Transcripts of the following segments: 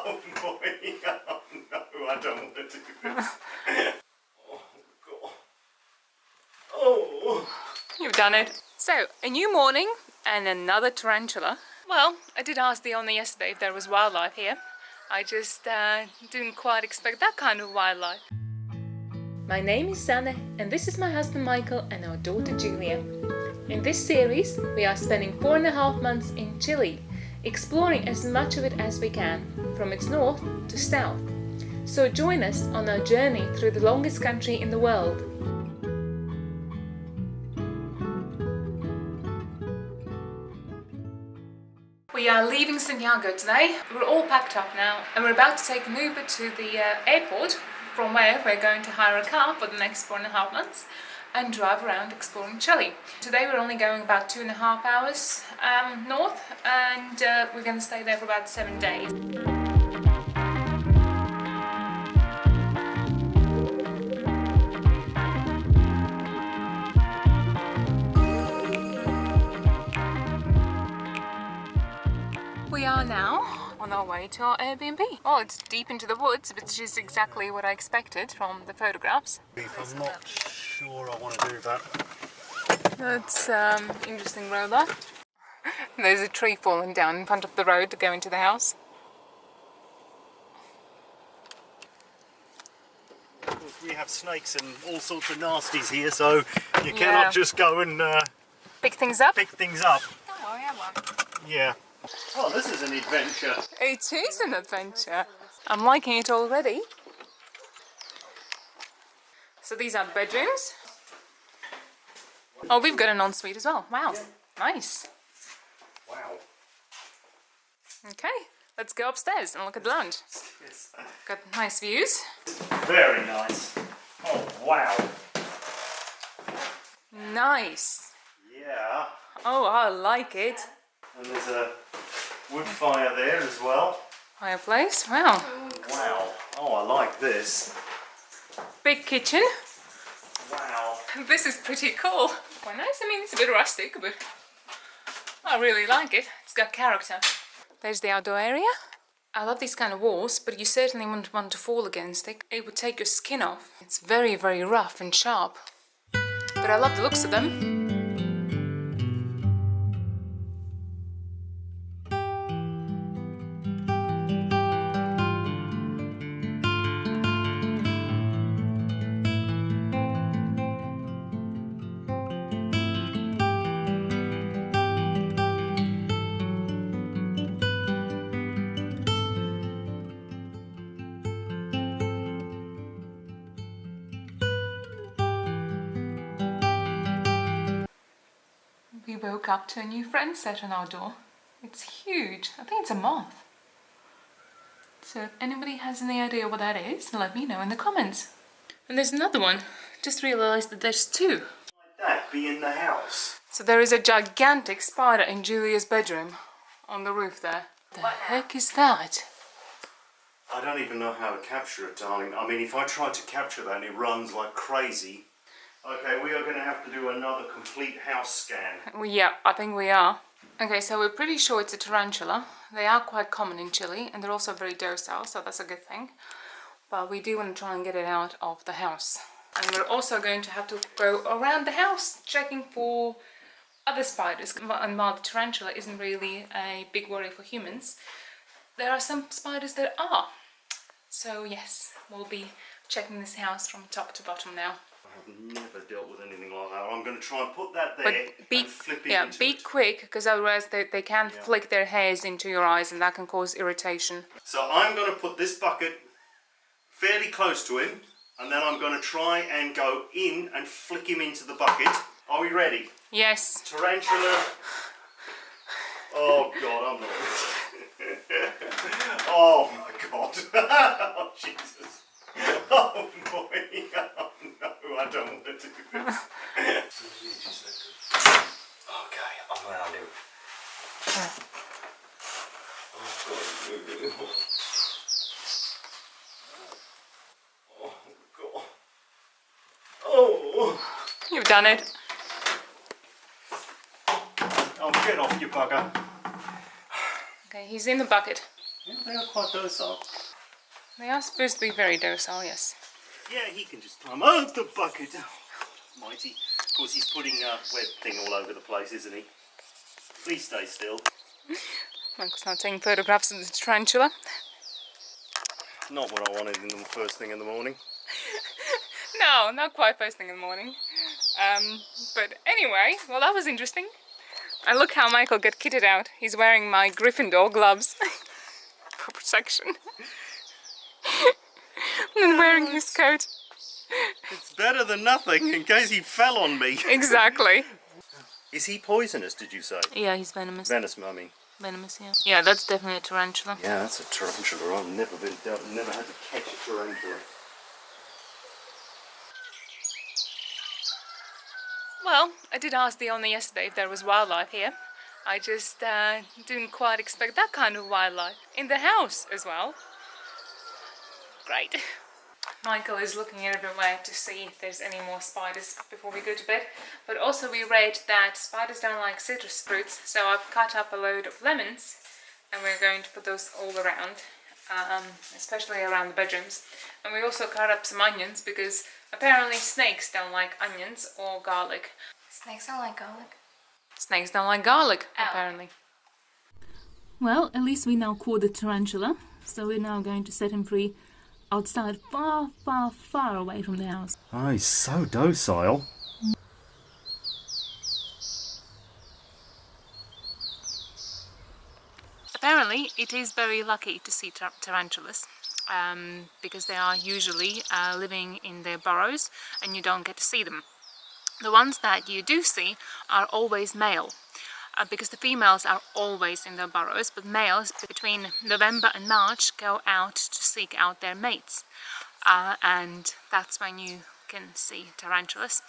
Oh boy, oh no, I don't want to do this. Oh god. Oh. You've done it. So, a new morning and another tarantula. Well, I did ask the owner yesterday if there was wildlife here. I just didn't quite expect that kind of wildlife. My name is Sanne and this is my husband Michael and our daughter Julia. In this series, we are spending 4.5 months in Chile, exploring as much of it as we can, from its north to south. So join us on our journey through the longest country in the world. We are leaving Santiago today. We're all packed up now and we're about to take an Uber to the airport, from where we're going to hire a car for the next 4.5 months and drive around exploring Chile. Today we're only going about 2.5 hours north and we're going to stay there for about 7 days. We are now on our way to our Airbnb. Well, it's deep into the woods, which is exactly what I expected from the photographs. I'm not sure I want to do that. That's interesting road there. There's a tree falling down in front of the road to go into the house. Of course, we have snakes and all sorts of nasties here, so you cannot just go and pick things up. Oh, I have one. Yeah. Oh, this is an adventure. It is an adventure. I'm liking it already. So these are the bedrooms. Oh, we've got an ensuite as well. Wow, nice. Wow. Okay, let's go upstairs and look at the lounge. Yes. Got nice views. Very nice. Oh, wow. Nice. Yeah. Oh, I like it. And there's a wood fire there as well. Fireplace, wow. Wow. Oh, I like this. Big kitchen. Wow. This is pretty cool. Quite nice. I mean, it's a bit rustic, but I really like it. It's got character. There's the outdoor area. I love these kind of walls, but you certainly wouldn't want to fall against it. It would take your skin off. It's very, very rough and sharp. But I love the looks of them. We woke up to a new friend set on our door. It's huge. I think it's a moth. So if anybody has any idea what that is, let me know in the comments. And there's another one. Just realised that there's two. Like that be in the house. So there is a gigantic spider in Julia's bedroom on the roof there. The heck is that? I don't even know how to capture it, darling. I mean, if I try to capture that, it runs like crazy. Okay, we are going to have to do another complete house scan. Well, yeah, I think we are. Okay, so we're pretty sure it's a tarantula. They are quite common in Chile and they're also very docile, so that's a good thing. But we do want to try and get it out of the house. And we're also going to have to go around the house checking for other spiders. And while the tarantula isn't really a big worry for humans, there are some spiders that are. So yes, we'll be checking this house from top to bottom now. I've never dealt with anything like that. I'm going to try and put that there But and flip it into be it. quick, because otherwise they can flick their hairs into your eyes and that can cause irritation. So I'm going to put this bucket fairly close to him, and then I'm going to try and go in and flick him into the bucket. Are we ready? Yes. Tarantula. Oh God, I'm not. Oh my God. Oh Jesus. Oh boy. Oh no, I don't want to do this. Okay, I'm around him. Oh God. Oh. You've done it. Oh, get off, you bugger. Okay, he's in the bucket. Yeah, they are quite docile. They are supposed to be very docile, yes. Yeah, he can just climb over the bucket. Oh, mighty. Of course, he's putting a web thing all over the place, isn't he? Please stay still. Michael's now taking photographs of the tarantula. Not what I wanted in the first thing in the morning. No, not quite first thing in the morning. But anyway, well, that was interesting. And look how Michael got kitted out. He's wearing my Gryffindor gloves for protection. And wearing his coat. It's better than nothing in case he fell on me. Exactly. Is he poisonous, did you say? Yeah, he's venomous. Venomous, I mean. Venomous, yeah. Yeah, that's definitely a tarantula. Yeah, that's a tarantula. I've never had to catch a tarantula. Well, I did ask the owner yesterday if there was wildlife here. I just didn't quite expect that kind of wildlife. In the house as well. Great. Michael is looking everywhere to see if there's any more spiders before we go to bed. But also we read that spiders don't like citrus fruits, so I've cut up a load of lemons and we're going to put those all around, especially around the bedrooms. And we also cut up some onions because apparently snakes don't like onions or garlic. Snakes don't like garlic. Snakes don't like garlic, apparently. Well, at least we now caught the tarantula, so we're now going to set him free outside, far, far, far away from the house. Oh, he's so docile. Apparently, it is very lucky to see tarantulas because they are usually living in their burrows and you don't get to see them. The ones that you do see are always male. Because the females are always in their burrows, but males between November and March go out to seek out their mates. And that's when you can see tarantulas.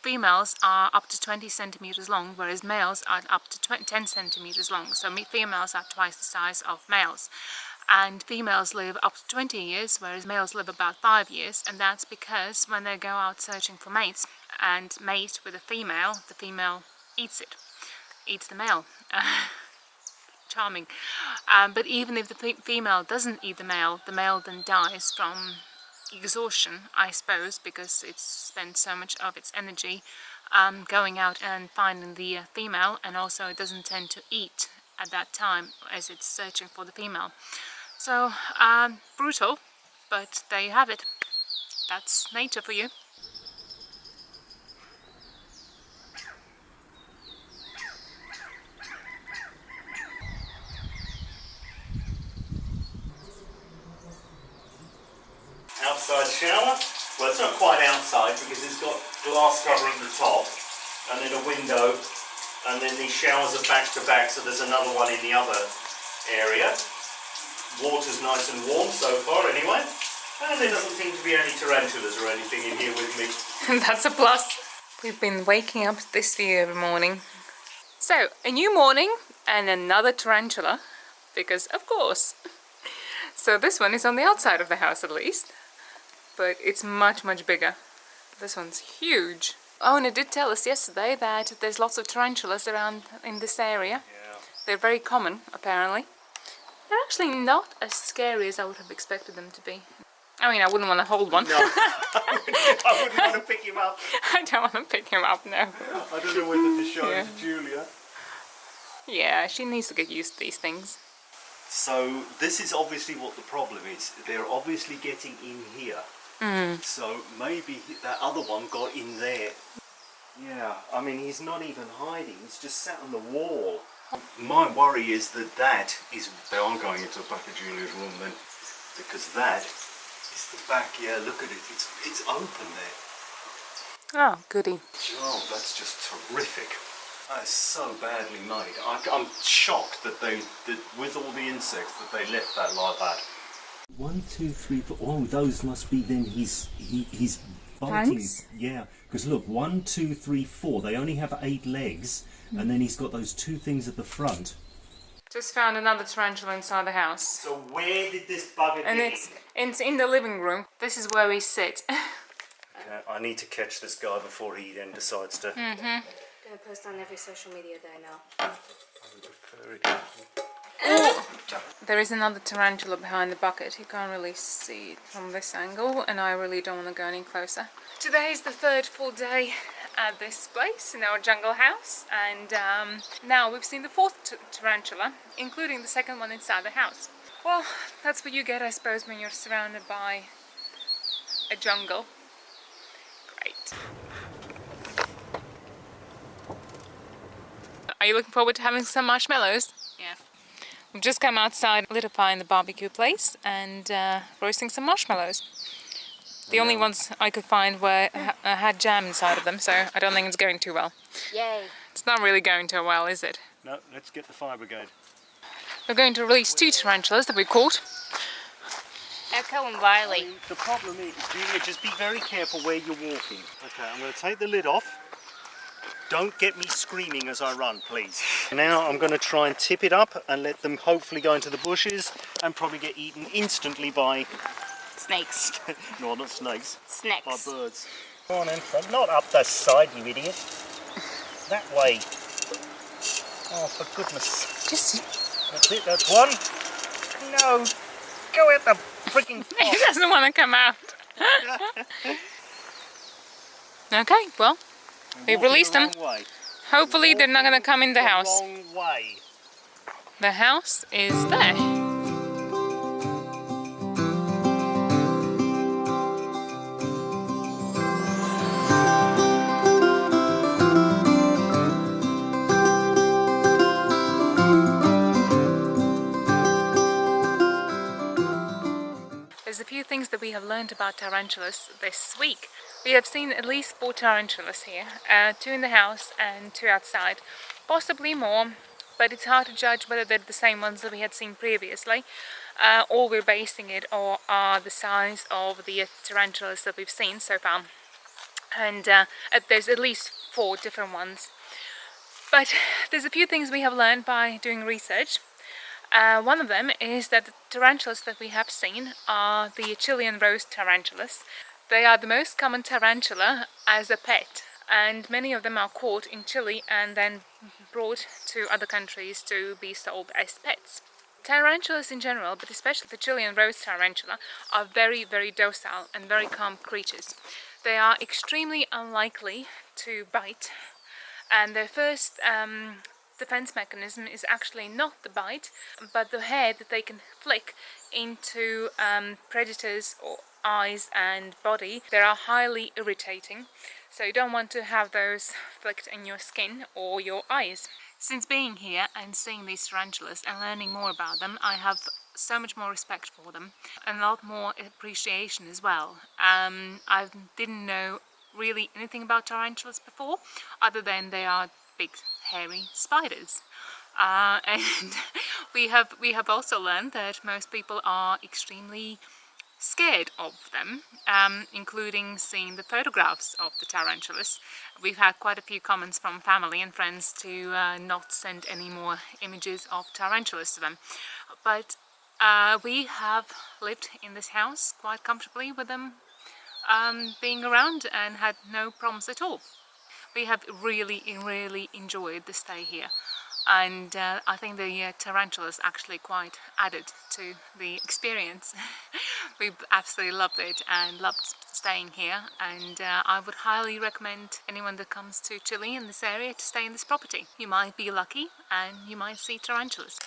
Females are up to 20 centimeters long, whereas males are up to 10 centimeters long. So females are twice the size of males. And females live up to 20 years, whereas males live about 5 years. And that's because when they go out searching for mates and mate with the female eats it. Eats the male. Charming. But even if the female doesn't eat the male then dies from exhaustion, I suppose, because it's spent so much of its energy going out and finding the female, and also it doesn't tend to eat at that time as it's searching for the female. So, brutal, but there you have it. That's nature for you. Outside shower. Well, it's not quite outside because it's got glass cover at the top and then a window, and then these showers are back to back, so there's another one in the other area. Water's nice and warm so far anyway, and there doesn't seem to be any tarantulas or anything in here with me. That's a plus. We've been waking up this view every morning. So, a new morning and another tarantula, because of course. So this one is on the outside of the house at least, but it's much, much bigger. This one's huge. Owner did tell us yesterday that there's lots of tarantulas around in this area. Yeah. They're very common, apparently. They're actually not as scary as I would have expected them to be. I mean, I wouldn't want to hold one. No, I wouldn't want to pick him up. I don't want to pick him up, no. I don't know whether to show it to Julia. Yeah, she needs to get used to these things. So this is obviously what the problem is. They're obviously getting in here. So maybe that other one got in there. Yeah, I mean, he's not even hiding. He's just sat on the wall. My worry is that they are going into the back of Julia's room then, because that is the back. Yeah, look at it. It's open there. Oh, goody. Oh, that's just terrific. That is so badly made. I'm shocked that with all the insects, that they left that like that. 1, 2, 3, 4. Oh, those must be then his biting. Thanks. Yeah, because look, 1, 2, 3, 4. They only have 8 legs, and then he's got those 2 things at the front. Just found another tarantula inside the house. So where did this bugger And get it's in the living room. This is where we sit. Okay, I need to catch this guy before he then decides to. I'm gonna post on every social media that I know. Oh, there is another tarantula behind the bucket. You can't really see it from this angle, and I really don't want to go any closer. Today is the third full day at this place in our jungle house, and now we've seen the fourth tarantula, including the second one inside the house. Well, that's what you get, I suppose, when you're surrounded by a jungle. Great. Are you looking forward to having some marshmallows? Yeah. We've just come outside, lit a fire in the barbecue place and roasting some marshmallows. The only ones I could find had jam inside of them, so I don't think it's going too well. Yay. It's not really going too well, is it? No, let's get the fire brigade. We're going to release 2 tarantulas that we caught. Echo and Riley. The problem is, Julia, just be very careful where you're walking. Okay, I'm going to take the lid off. Don't get me screaming as I run, please. Now I'm going to try and tip it up and let them hopefully go into the bushes and probably get eaten instantly by... Snakes. No, not snakes. Snakes. By birds. Go on in front. Not up that side, you idiot. That way. Oh, for goodness. Just... That's it, that's one. No, go at the freaking He pot. doesn't want to come out. Okay, well, we've released them. Hopefully they're not going to come in the house. Wrong way. The house is there. There's a few things that we have learned about tarantulas this week. We have seen at least 4 tarantulas here, 2 in the house and 2 outside, possibly more, but it's hard to judge whether they're the same ones that we had seen previously, or we're basing it on the size of the tarantulas that we've seen so far. And there's at least 4 different ones. But there's a few things we have learned by doing research. One of them is that the tarantulas that we have seen are the Chilean rose tarantulas. They are the most common tarantula as a pet, and many of them are caught in Chile and then brought to other countries to be sold as pets. Tarantulas in general, but especially the Chilean rose tarantula, are very, very docile and very calm creatures. They are extremely unlikely to bite, and their first defense mechanism is actually not the bite, but the hair that they can flick into predators' or eyes and body. They are highly irritating, so you don't want to have those flicked in your skin or your eyes. Since being here and seeing these tarantulas and learning more about them, I have so much more respect for them and a lot more appreciation as well. I didn't know really anything about tarantulas before, other than they are big hairy spiders, and we have also learned that most people are extremely scared of them, including seeing the photographs of the tarantulas. We've had quite a few comments from family and friends to not send any more images of tarantulas to them, but we have lived in this house quite comfortably with them being around and had no problems at all. We have really enjoyed the stay here, and I think the tarantulas actually quite added to the experience. We've absolutely loved it and loved staying here, and I would highly recommend anyone that comes to Chile in this area to stay in this property. You might be lucky and you might see tarantulas.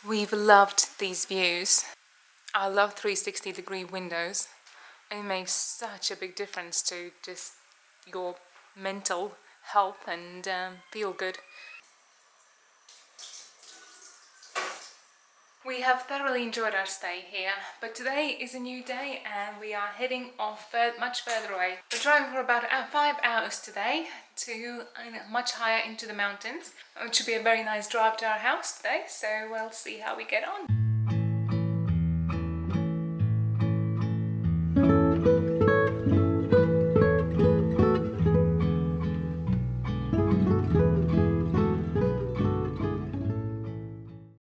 We've loved these views. I love 360-degree windows. It makes such a big difference to just your mental health and feel good. We have thoroughly enjoyed our stay here, but today is a new day and we are heading off much further away. We're driving for about 5 hours today to much higher into the mountains. It should be a very nice drive to our house today, so we'll see how we get on.